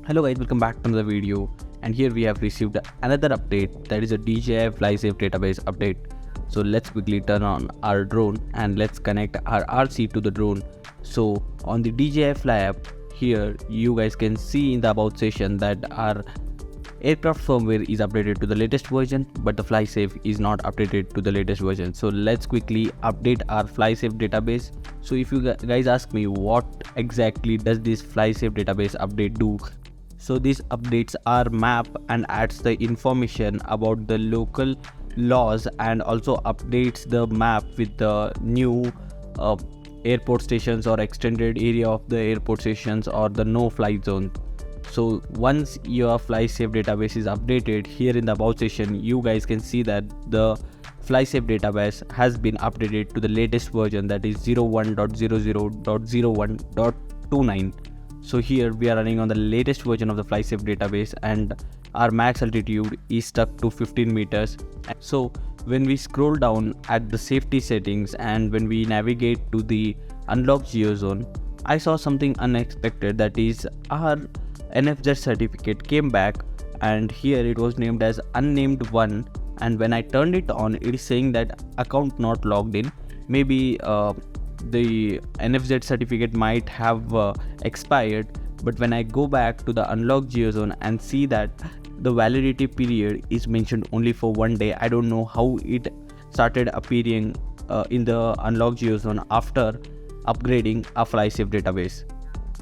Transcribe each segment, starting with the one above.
Hello guys, welcome back to another video, and here we have received another update, that is a DJI Fly database update. So let's quickly turn on our drone and let's connect our RC to the drone. So on the DJI Fly app, here you guys can see in the about section that our aircraft firmware is updated to the latest version, but the FlySafe is not updated to the latest version. So let's quickly update our FlySafe database. So if you guys ask me what exactly does this FlySafe database update do, so this updates our map and adds the information about the local laws and also updates the map with the new airport stations or extended area of the airport stations or the no fly zone. So once your FlySafe database is updated, here in the about section you guys can see that the FlySafe database has been updated to the latest version, that is 01.00.01.29. So here we are running on the latest version of the FlySafe database and our max altitude is stuck to 15 meters. So when we scroll down at the safety settings and when we navigate to the unlock geo zone, I saw something unexpected, that is our NFZ certificate came back and here it was named as unnamed 1, and when I turned it on it is saying that account not logged in. Maybe the NFZ certificate might have expired, but when I go back to the unlock geo zone and see that the validity period is mentioned only for 1 day, I don't know how it started appearing in the unlock geo zone after upgrading a FlySafe database.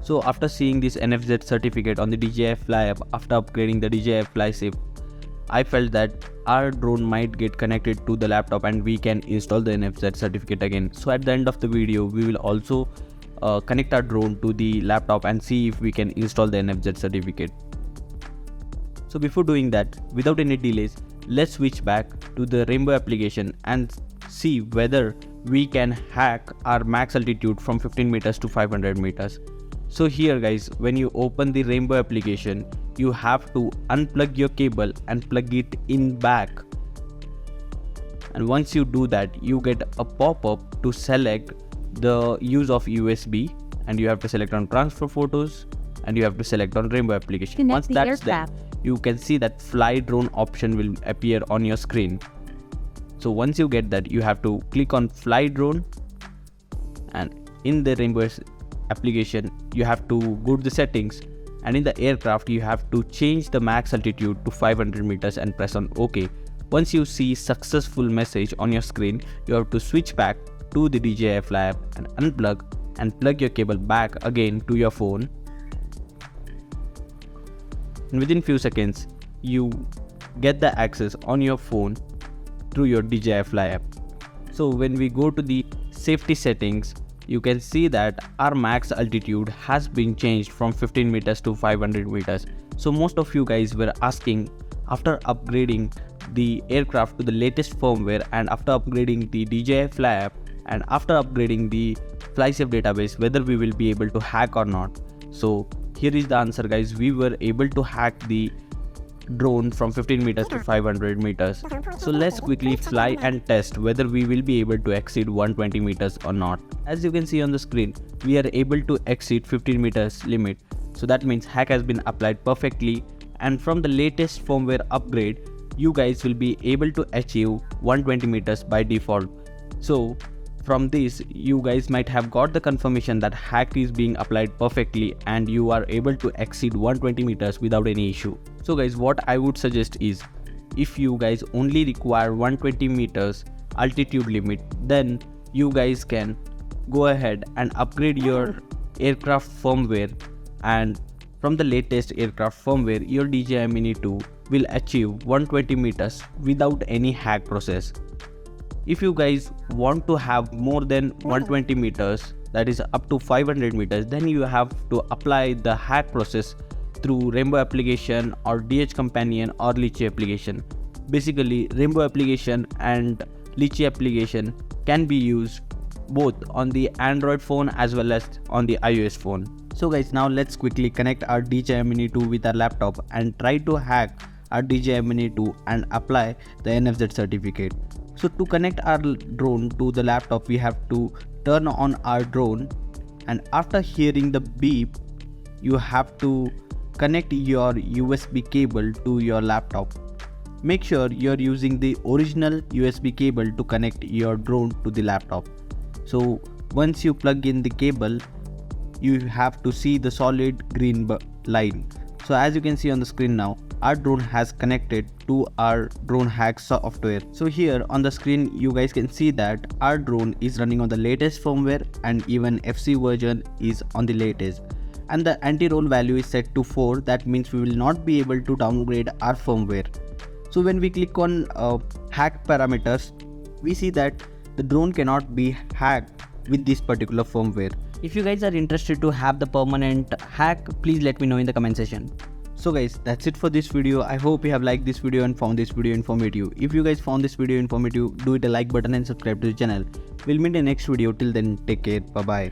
So after seeing this NFZ certificate on the DJI Fly app after upgrading the DJI FlySafe, I felt that our drone might get connected to the laptop and we can install the NFZ certificate again. So at the end of the video, we will also connect our drone to the laptop and see if we can install the NFZ certificate. So before doing that, without any delays, let's switch back to the Rainbow application and see whether we can hack our max altitude from 15 meters to 500 meters. So here guys, when you open the Rainbow application, you have to unplug your cable and plug it in back. And once you do that, you get a pop-up to select the use of USB, and you have to select on transfer photos and you have to select on Rainbow application. Once that's done, you can see that fly drone option will appear on your screen. So once you get that, you have to click on fly drone, and in the Rainbow application you have to go to the settings, and in the aircraft you have to change the max altitude to 500 meters and press on OK. Once you see successful message on your screen, you have to switch back to the DJI Fly app and unplug and plug your cable back again to your phone, and within few seconds you get the access on your phone through your DJI Fly app. So when we go to the safety settings, you can see that our max altitude has been changed from 15 meters to 500 meters. So most of you guys were asking, after upgrading the aircraft to the latest firmware and after upgrading the DJI Fly app and after upgrading the FlySafe database, whether we will be able to hack or not. So here is the answer guys, we were able to hack the drone from 15 meters to 500 meters. So let's quickly fly and test whether we will be able to exceed 120 meters or not. As you can see on the screen, we are able to exceed 15 meters limit. So that means hack has been applied perfectly, and from the latest firmware upgrade, you guys will be able to achieve 120 meters by default. So from this, you guys might have got the confirmation that hack is being applied perfectly and you are able to exceed 120 meters without any issue. So guys, what I would suggest is, if you guys only require 120 meters altitude limit, then you guys can go ahead and upgrade your aircraft firmware, and from the latest aircraft firmware, your DJI MINI2 will achieve 120 meters without any hack process. If you guys want to have more than 120 meters, that is up to 500 meters, then you have to apply the hack process through Rainbow application or DH Companion or Litchi application. Basically, Rainbow application and Litchi application can be used both on the Android phone as well as on the iOS phone. So guys, now let's quickly connect our DJI MINI2 with our laptop and try to hack our DJI MINI2 and apply the NFZ certificate. So to connect our drone to the laptop, we have to turn on our drone, and after hearing the beep, you have to connect your USB cable to your laptop. Make sure you're using the original USB cable to connect your drone to the laptop. So once you plug in the cable, you have to see the solid green line. So as you can see on the screen now, our drone has connected to our Dronehacks software. So here on the screen you guys can see that our drone is running on the latest firmware and even FC version is on the latest. And the anti-roll value is set to 4. That means we will not be able to downgrade our firmware. So when we click on hack parameters, we see that the drone cannot be hacked with this particular firmware. If you guys are interested to have the permanent hack, please let me know in the comment section. So guys, that's it for this video. I hope you have liked this video and found this video informative. If you guys found this video informative, do hit a like button and subscribe to the channel. We'll meet in the next video. Till then, take care. Bye bye.